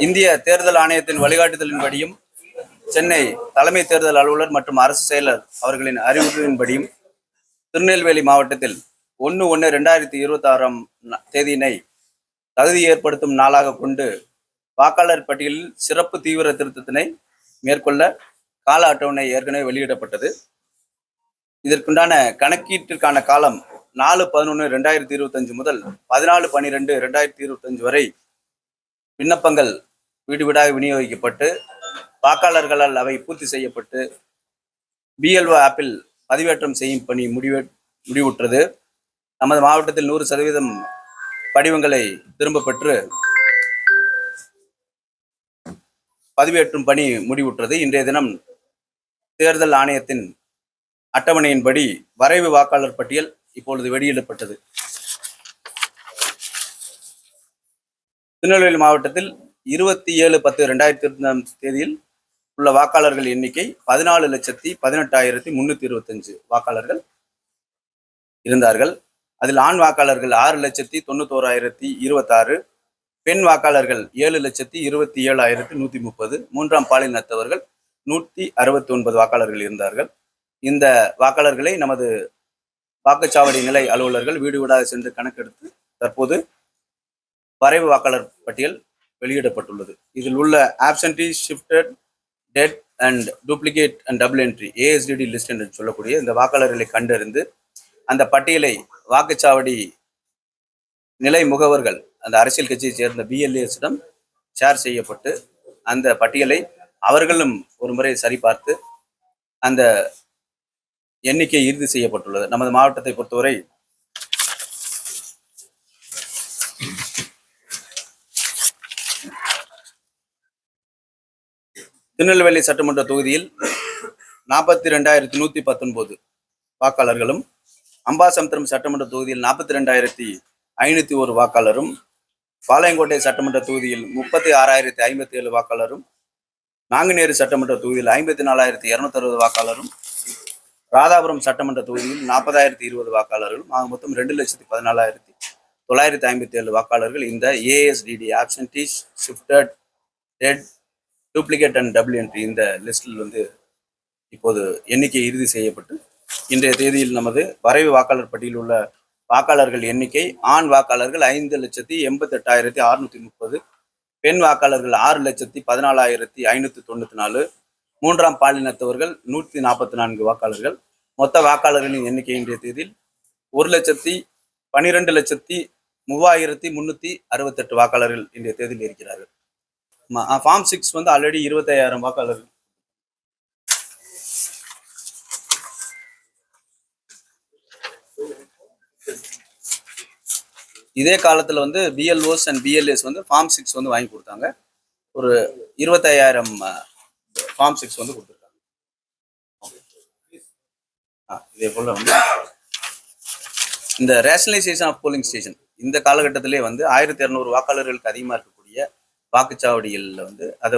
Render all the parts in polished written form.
இந்திய தேர்தல் ஆணையத்தின் வழிகாட்டுதலின்படியும் சென்னை தலைமை தேர்தல் அலுவலர் மற்றும் அரசு செயலர் அவர்களின் அறிவுறுத்தலின்படியும் திருநெல்வேலி மாவட்டத்தில் 1/1/2026 தேதியினை தகுதி ஏற்படுத்தும் நாளாக கொண்டு வாக்காளர் பட்டியலில் சிறப்பு தீவிர திருத்தத்தினை மேற்கொள்ள கால அட்டவணை ஏற்கனவே வெளியிடப்பட்டது. இதற்குண்டான கணக்கீட்டிற்கான காலம் 4/11/2025 முதல் 14/12/2025 வரை விண்ணப்பங்கள் வீடு வீடாக விநியோகிக்கப்பட்டு வாக்காளர்களால் அவை பூர்த்தி செய்யப்பட்டு BLO ஆப்பில் பதிவேற்றம் செய்யும் பணி முடிவுற்றது. நமது மாவட்டத்தில் 100% படிவங்களை திரும்ப பெற்று பதிவேற்றும் பணி முடிவுற்றது. இன்றைய தினம் தேர்தல் ஆணையத்தின் அட்டவணையின்படி வரைவு வாக்காளர் பட்டியல் இப்பொழுது வெளியிடப்பட்டது. திருநெல்வேலி மாவட்டத்தில் 27/10/2025 தேதியில் உள்ள வாக்காளர்கள் எண்ணிக்கை 14,18,325 வாக்காளர்கள் இருந்தார்கள். அதில் ஆண் வாக்காளர்கள் 6,91,026, பெண் வாக்காளர்கள் 7,27,130, மூன்றாம் பாலினத்தவர்கள் 169 வாக்காளர்கள் இருந்தார்கள். இந்த வாக்காளர்களை நமது வாக்குச்சாவடி நிலை அலுவலர்கள் வீடு வீடாக சென்று கணக்கெடுத்து தற்போது வரைவு வாக்காளர் பட்டியல் வெளியிடப்பட்டுள்ளது. இதில் உள்ள absentee, shifted, dead and duplicate and double entry ASDD list என்று சொல்லக்கூடிய இந்த வாக்காளர்களை கண்டறிந்து அந்த பட்டியலை வாக்குச்சாவடி நிலை முகவர்கள் அந்த அரசியல் கட்சியை சேர்ந்த BLAஸிடம் ஷேர் செய்யப்பட்டு அந்த பட்டியலை அவர்களும் ஒரு முறை சரிபார்த்து அந்த எண்ணிக்கை இறுதி செய்யப்பட்டுள்ளது. நமது மாவட்டத்தை பொறுத்தவரை திருநெல்வேலி சட்டமன்ற தொகுதியில் 42,119 வாக்காளர்களும், அம்பாசமுத்திரம் சட்டமன்ற தொகுதியில் 42,501 வாக்காளரும், பாளையங்கோட்டை சட்டமன்ற தொகுதியில் 36,057 வாக்காளரும், நாங்குநேரி சட்டமன்ற தொகுதியில் 54,260 வாக்காளரும், ராதாபுரம் சட்டமன்ற தொகுதியில் 40,020 வாக்காளர்களும் ஆக மொத்தம் 2,14,957 வாக்காளர்கள் இந்த ASDD absentees, shifted, dead, duplicate and double entry இந்த லிஸ்டில் இப்போது எண்ணிக்கை இறுதி செய்யப்பட்டு இன்றைய தேதியில் நமது வரைவு வாக்காளர் பட்டியலில் உள்ள வாக்காளர்கள் எண்ணிக்கை ஆண் வாக்காளர்கள் 5,88,630, பெண் வாக்காளர்கள் 6,14,594, மூன்றாம் பாலினத்தவர்கள் 144 வாக்காளர்கள். மொத்த வாக்காளர்களின் எண்ணிக்கை இன்றைய தேதியில் 1,12,03,368 வாக்காளர்கள் இன்றைய தேதியில் இருக்கிறார்கள். ஃபார்ம் 6 ஆல்ரெடி 25,000 வாக்காளர்கள். இதே காலத்துல BLOs அண்ட் BLAs ஃபார்ம் 6 வாங்கி கொடுத்தாங்க. ஒரு 25,000 ஃபார்ம் 6 கொடுத்துருக்காங்க. இதே போல இந்த ரேஷனலைசேஷன் ஆஃப் போலிங் ஸ்டேஷன் இந்த காலகட்டத்திலே 1,200 வாக்காளர்களுக்கு அதிகமாக இருக்கக்கூடிய வாக்குச்சாவடியில் அதை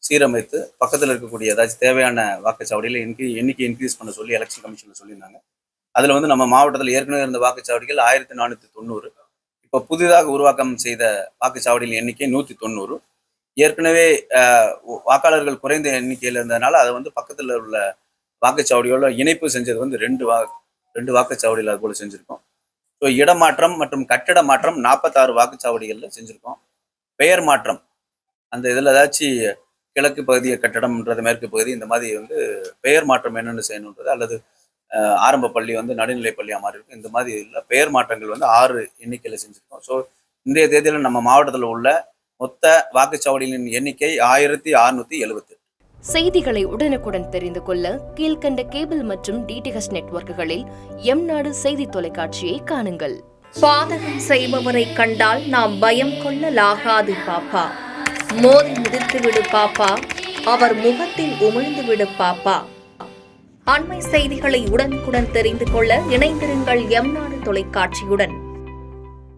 சீரமைத்து பக்கத்தில் இருக்கக்கூடிய ஏதாச்சும் தேவையான வாக்குச்சாவடியில் எண்ணிக்கை இன்க்ரீஸ் பண்ண சொல்லி எலெக்ஷன் கமிஷனில் சொல்லியிருந்தாங்க. அதில் நம்ம மாவட்டத்தில் ஏற்கனவே இருந்த வாக்குச்சாவடிகள் 1,490, இப்போ புதிதாக உருவாக்கம் செய்த வாக்குச்சாவடியின் எண்ணிக்கை 190. ஏற்கனவே வாக்காளர்கள் குறைந்த எண்ணிக்கையில் இருந்ததுனால அதை பக்கத்தில் உள்ள வாக்குச்சாவடியோட இணைப்பு செஞ்சது ரெண்டு வாக்குச்சாவடியில் அது போல செஞ்சுருக்கோம். ஸோ இடமாற்றம் மற்றும் கட்டிட மாற்றம் 46 வாக்குச்சாவடிகளில் செஞ்சுருக்கோம். பெயர் மாற்றம் அந்த இதில் ஏதாச்சும் கிழக்கு பகுதிய கட்டடம்ன்றது மேற்கு பகுதி இந்த மாதிரி பெயர் மாற்றம் என்னென்னு செய்யணுன்றது அல்லது ஆரம்ப பள்ளி நடுநிலை பள்ளியாக மாறி இருக்கும். இந்த மாதிரி இதில் பெயர் மாற்றங்கள் 6 எண்ணிக்கையில் செஞ்சுருக்கோம். ஸோ இன்றைய தேதியில் நம்ம மாவட்டத்தில் உள்ள மொத்த வாக்குச்சாவடிகளின் எண்ணிக்கை 1,678. செய்திகளை உடனுக்குடன் தெரிந்து கொள்ள கீழ்கண்ட கேபிள் மற்றும் DTH நெட்வொர்க்குகளில் எம்நாடு செய்தி தொலைக்காட்சியை காணுங்கள். பாதகம் செய்பவரை கண்டால் நாம் பயம் கொள்ளலாகாது பாப்பா. மோதி மிதித்துவிடு பாப்பா, அவர் முகத்தில் உமிழ்ந்து விடு பாப்பா. அண்மை செய்திகளை உடனுக்குடன் தெரிந்து கொள்ள இணைந்திருங்கள் எம்நாடு தொலைக்காட்சியுடன்.